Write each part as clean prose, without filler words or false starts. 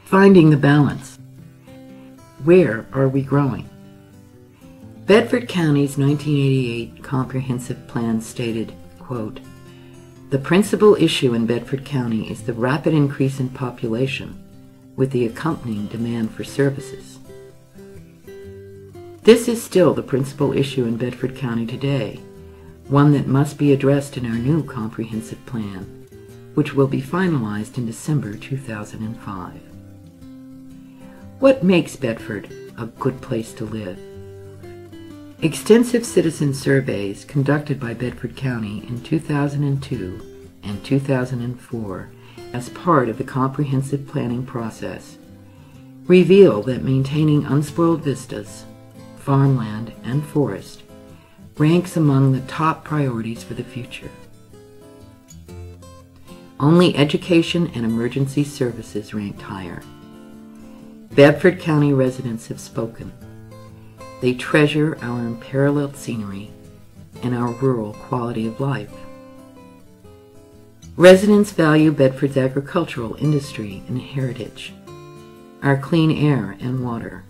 Finding the balance. Where are we growing? Bedford County's 1988 comprehensive plan stated, quote, "The principal issue in Bedford County is the rapid increase in population with the accompanying demand for services." This is still the principal issue in Bedford County today, one that must be addressed in our new comprehensive plan, which will be finalized in December 2005. What makes Bedford a good place to live? Extensive citizen surveys conducted by Bedford County in 2002 and 2004 as part of the comprehensive planning process reveal that maintaining unspoiled vistas, farmland, and forest ranks among the top priorities for the future. Only education and emergency services ranked higher. Bedford County residents have spoken. They treasure our unparalleled scenery and our rural quality of life. Residents value Bedford's agricultural industry and heritage, our clean air and water,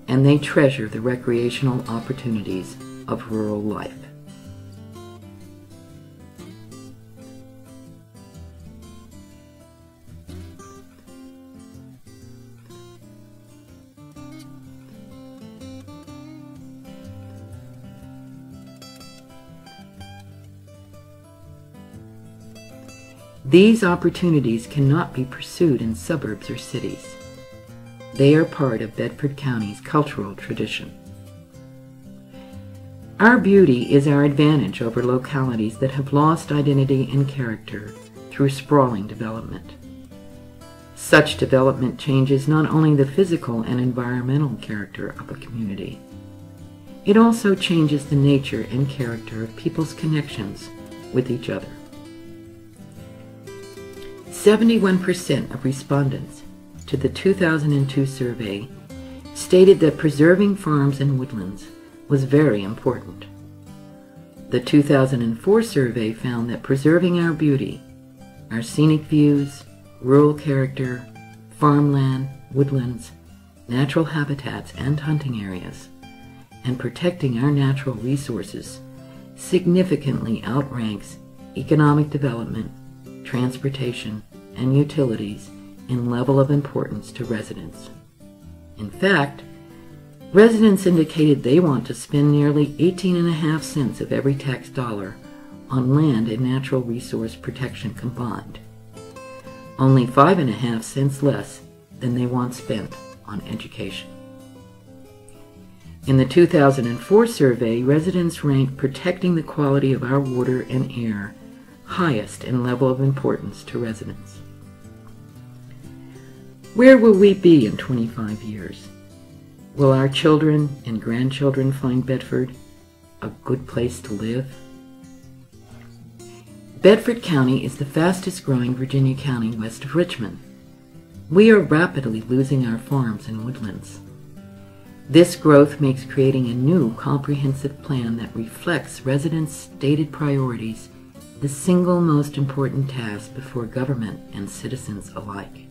and they treasure the recreational opportunities of rural life. These opportunities cannot be pursued in suburbs or cities. They are part of Bedford County's cultural tradition. Our beauty is our advantage over localities that have lost identity and character through sprawling development. Such development changes not only the physical and environmental character of a community, it also changes the nature and character of people's connections with each other. 71% of respondents to the 2002 survey stated that preserving farms and woodlands was very important. The 2004 survey found that preserving our beauty, our scenic views, rural character, farmland, woodlands, natural habitats, and hunting areas, and protecting our natural resources significantly outranks economic development, transportation, and utilities in level of importance to residents. In fact, residents indicated they want to spend nearly 18.5 cents of every tax dollar on land and natural resource protection combined, only 5.5 cents less than they want spent on education. In the 2004 survey, residents ranked protecting the quality of our water and air highest in level of importance to residents. Where will we be in 25 years? Will our children and grandchildren find Bedford a good place to live? Bedford County is the fastest growing Virginia county west of Richmond. We are rapidly losing our farms and woodlands. This growth makes creating a new comprehensive plan that reflects residents' stated priorities the single most important task before government and citizens alike.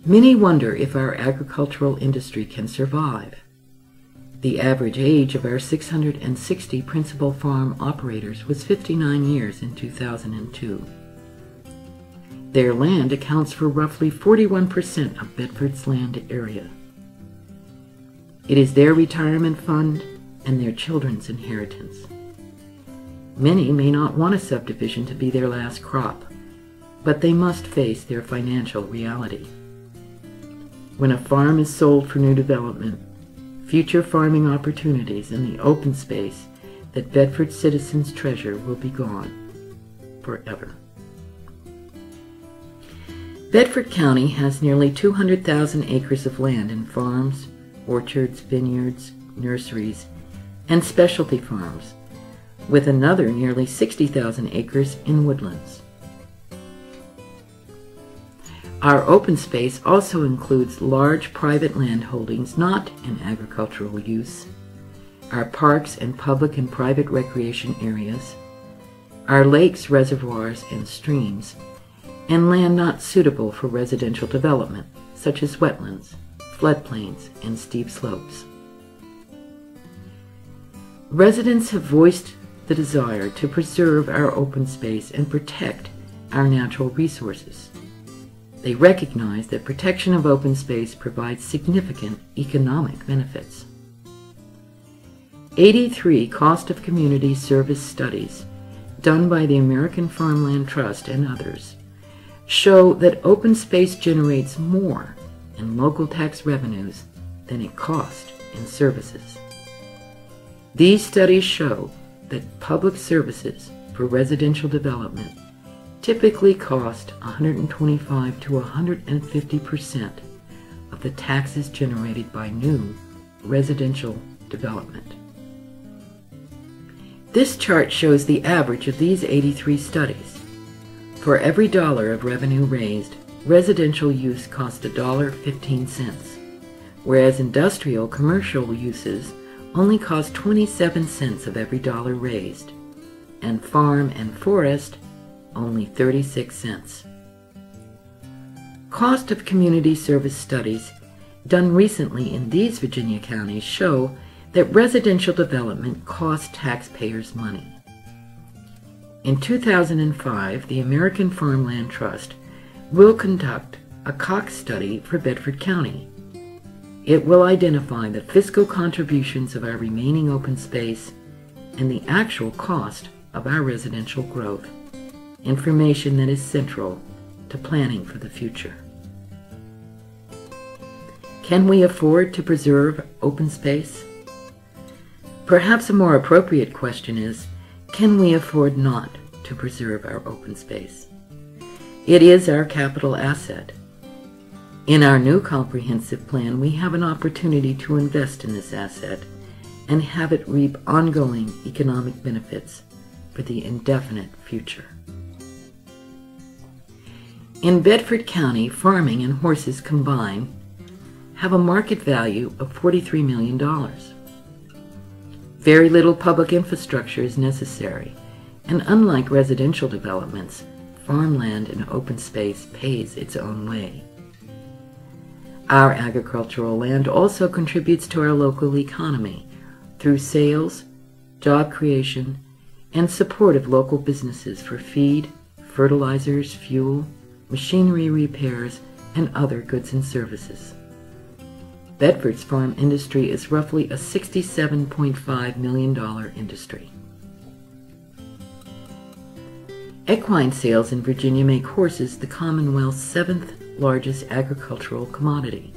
Many wonder if our agricultural industry can survive. The average age of our 660 principal farm operators was 59 years in 2002. Their land accounts for roughly 41% of Bedford's land area. It is their retirement fund and their children's inheritance. Many may not want a subdivision to be their last crop, but they must face their financial reality. When a farm is sold for new development, future farming opportunities in the open space that Bedford citizens treasure will be gone forever. Bedford County has nearly 200,000 acres of land in farms, orchards, vineyards, nurseries, and specialty farms, with another nearly 60,000 acres in woodlands. Our open space also includes large private land holdings not in agricultural use, our parks and public and private recreation areas, our lakes, reservoirs, and streams, and land not suitable for residential development, such as wetlands, floodplains, and steep slopes. Residents have voiced the desire to preserve our open space and protect our natural resources. They recognize that protection of open space provides significant economic benefits. 83 cost of community service studies done by the American Farmland Trust and others show that open space generates more in local tax revenues than it costs in services. These studies show that public services for residential development typically cost 125 to 150% of the taxes generated by new residential development. This chart shows the average of these 83 studies. For every dollar of revenue raised, residential use cost $1.15, whereas industrial commercial uses only cost 27 cents of every dollar raised, and farm and forest only 36 cents. Cost of community service studies done recently in these Virginia counties show that residential development costs taxpayers money. In 2005, the American Farmland Trust will conduct a Cox study for Bedford County. It will identify the fiscal contributions of our remaining open space and the actual cost of our residential growth, information that is central to planning for the future. Can we afford to preserve open space? Perhaps a more appropriate question is, can we afford not to preserve our open space? It is our capital asset. In our new comprehensive plan, we have an opportunity to invest in this asset and have it reap ongoing economic benefits for the indefinite future. In Bedford County, farming and horses combined have a market value of $43 million. Very little public infrastructure is necessary, and unlike residential developments, farmland and open space pays its own way. Our agricultural land also contributes to our local economy through sales, job creation, and support of local businesses for feed, fertilizers, fuel, machinery repairs, and other goods and services. Bedford's farm industry is roughly a $67.5 million industry. Equine sales in Virginia make horses the Commonwealth's 7th largest agricultural commodity.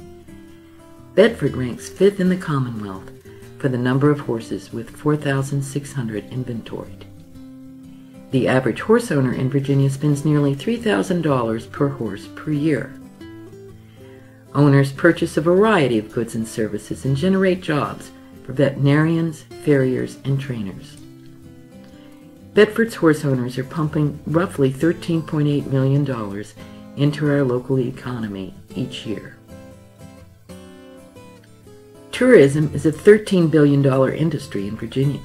Bedford ranks 5th in the Commonwealth for the number of horses with 4,600 inventoried. The average horse owner in Virginia spends nearly $3,000 per horse per year. Owners purchase a variety of goods and services and generate jobs for veterinarians, farriers, and trainers. Bedford's horse owners are pumping roughly $13.8 million into our local economy each year. Tourism is a $13 billion industry in Virginia.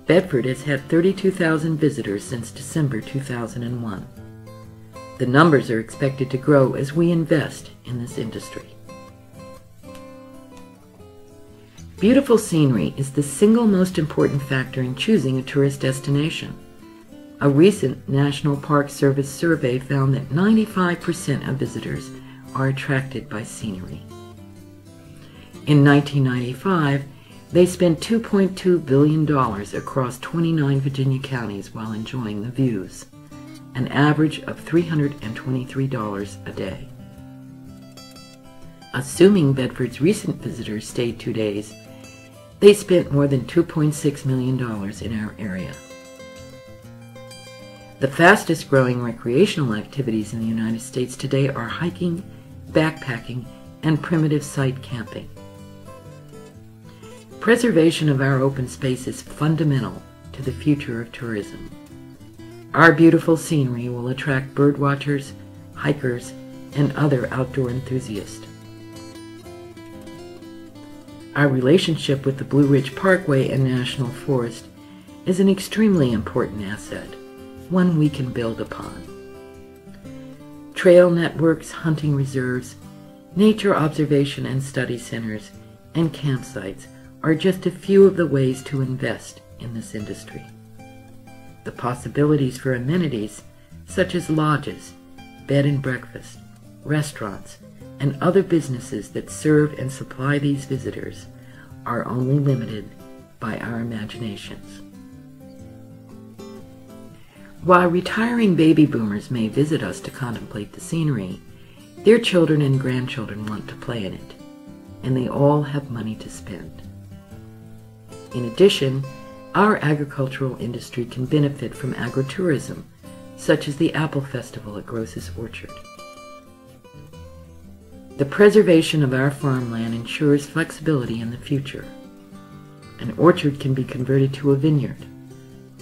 Bedford has had 32,000 visitors since December 2001. The numbers are expected to grow as we invest in this industry. Beautiful scenery is the single most important factor in choosing a tourist destination. A recent National Park Service survey found that 95% of visitors are attracted by scenery. In 1995, they spent $2.2 billion across 29 Virginia counties while enjoying the views, an average of $323 a day. Assuming Bedford's recent visitors stayed 2 days, they spent more than $2.6 million in our area. The fastest growing recreational activities in the United States today are hiking, backpacking, and primitive site camping. Preservation of our open space is fundamental to the future of tourism. Our beautiful scenery will attract birdwatchers, hikers, and other outdoor enthusiasts. Our relationship with the Blue Ridge Parkway and National Forest is an extremely important asset, one we can build upon. trail networks, hunting reserves, nature observation and study centers, and campsites are just a few of the ways to invest in this industry. The possibilities for amenities such as lodges, bed and breakfast, restaurants, and other businesses that serve and supply these visitors are only limited by our imaginations. While retiring baby boomers may visit us to contemplate the scenery, their children and grandchildren want to play in it, and they all have money to spend. In addition, our agricultural industry can benefit from agritourism, such as the Apple Festival at Gross's Orchard. The preservation of our farmland ensures flexibility in the future. An orchard can be converted to a vineyard.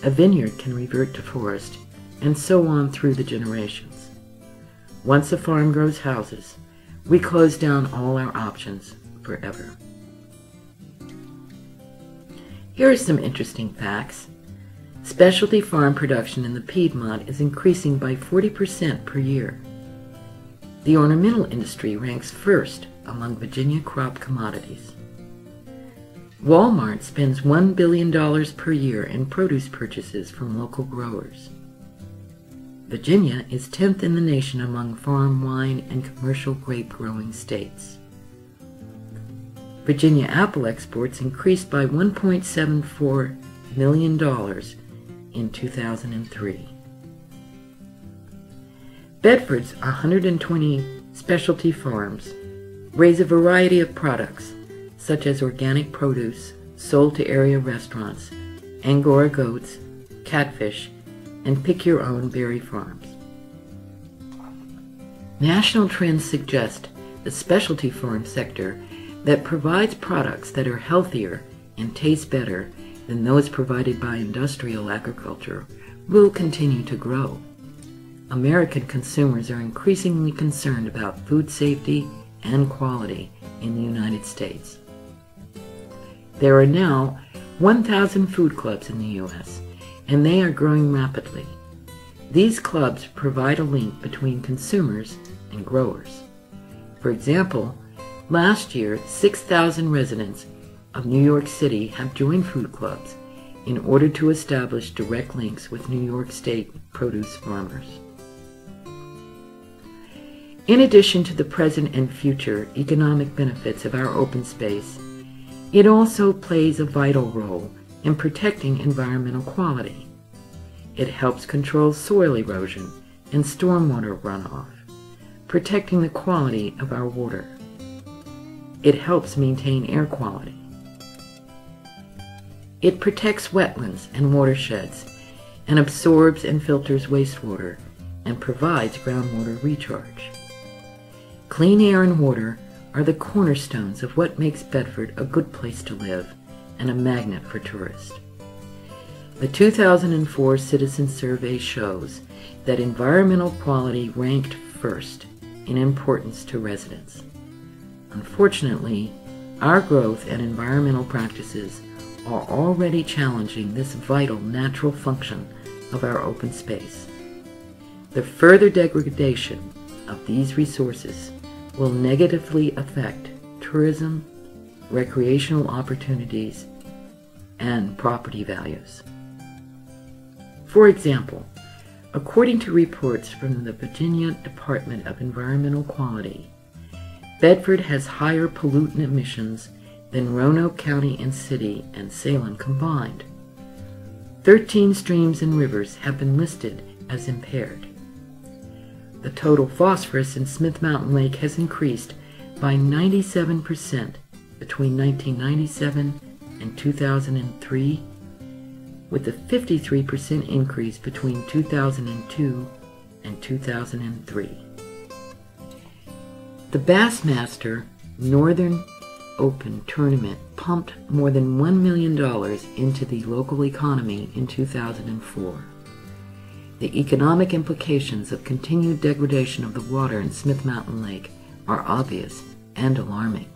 A vineyard can revert to forest, and so on through the generations. Once a farm grows houses, we close down all our options forever. Here are some interesting facts. Specialty farm production in the Piedmont is increasing by 40% per year. The ornamental industry ranks first among Virginia crop commodities. Walmart spends $1 billion per year in produce purchases from local growers. Virginia is 10th in the nation among farm wine and commercial grape growing states. Virginia apple exports increased by $1.74 million in 2003. Bedford's 120 specialty farms raise a variety of products, such as organic produce sold to area restaurants, Angora goats, catfish, and pick-your-own berry farms. National trends suggest the specialty farm sector that provides products that are healthier and taste better than those provided by industrial agriculture will continue to grow. American consumers are increasingly concerned about food safety and quality in the United States. There are now 1,000 food clubs in the U.S., and they are growing rapidly. These clubs provide a link between consumers and growers. For example, last year, 6,000 residents of New York City have joined food clubs in order to establish direct links with New York State produce farmers. In addition to the present and future economic benefits of our open space, it also plays a vital role in protecting environmental quality. It helps control soil erosion and stormwater runoff, protecting the quality of our water. It helps maintain air quality. It protects wetlands and watersheds and absorbs and filters wastewater and provides groundwater recharge. Clean air and water are the cornerstones of what makes Bedford a good place to live and a magnet for tourists. The 2004 Citizen Survey shows that environmental quality ranked first in importance to residents. Unfortunately, our growth and environmental practices are already challenging this vital natural function of our open space. The further degradation of these resources will negatively affect tourism, recreational opportunities, and property values. For example, according to reports from the Virginia Department of Environmental Quality, Bedford has higher pollutant emissions than Roanoke County and City and Salem combined. 13 streams and rivers have been listed as impaired. The total phosphorus in Smith Mountain Lake has increased by 97% between 1997 and 2003, with a 53% increase between 2002 and 2003. The Bassmaster Northern Open Tournament pumped more than $1 million into the local economy in 2004. The economic implications of continued degradation of the water in Smith Mountain Lake are obvious and alarming.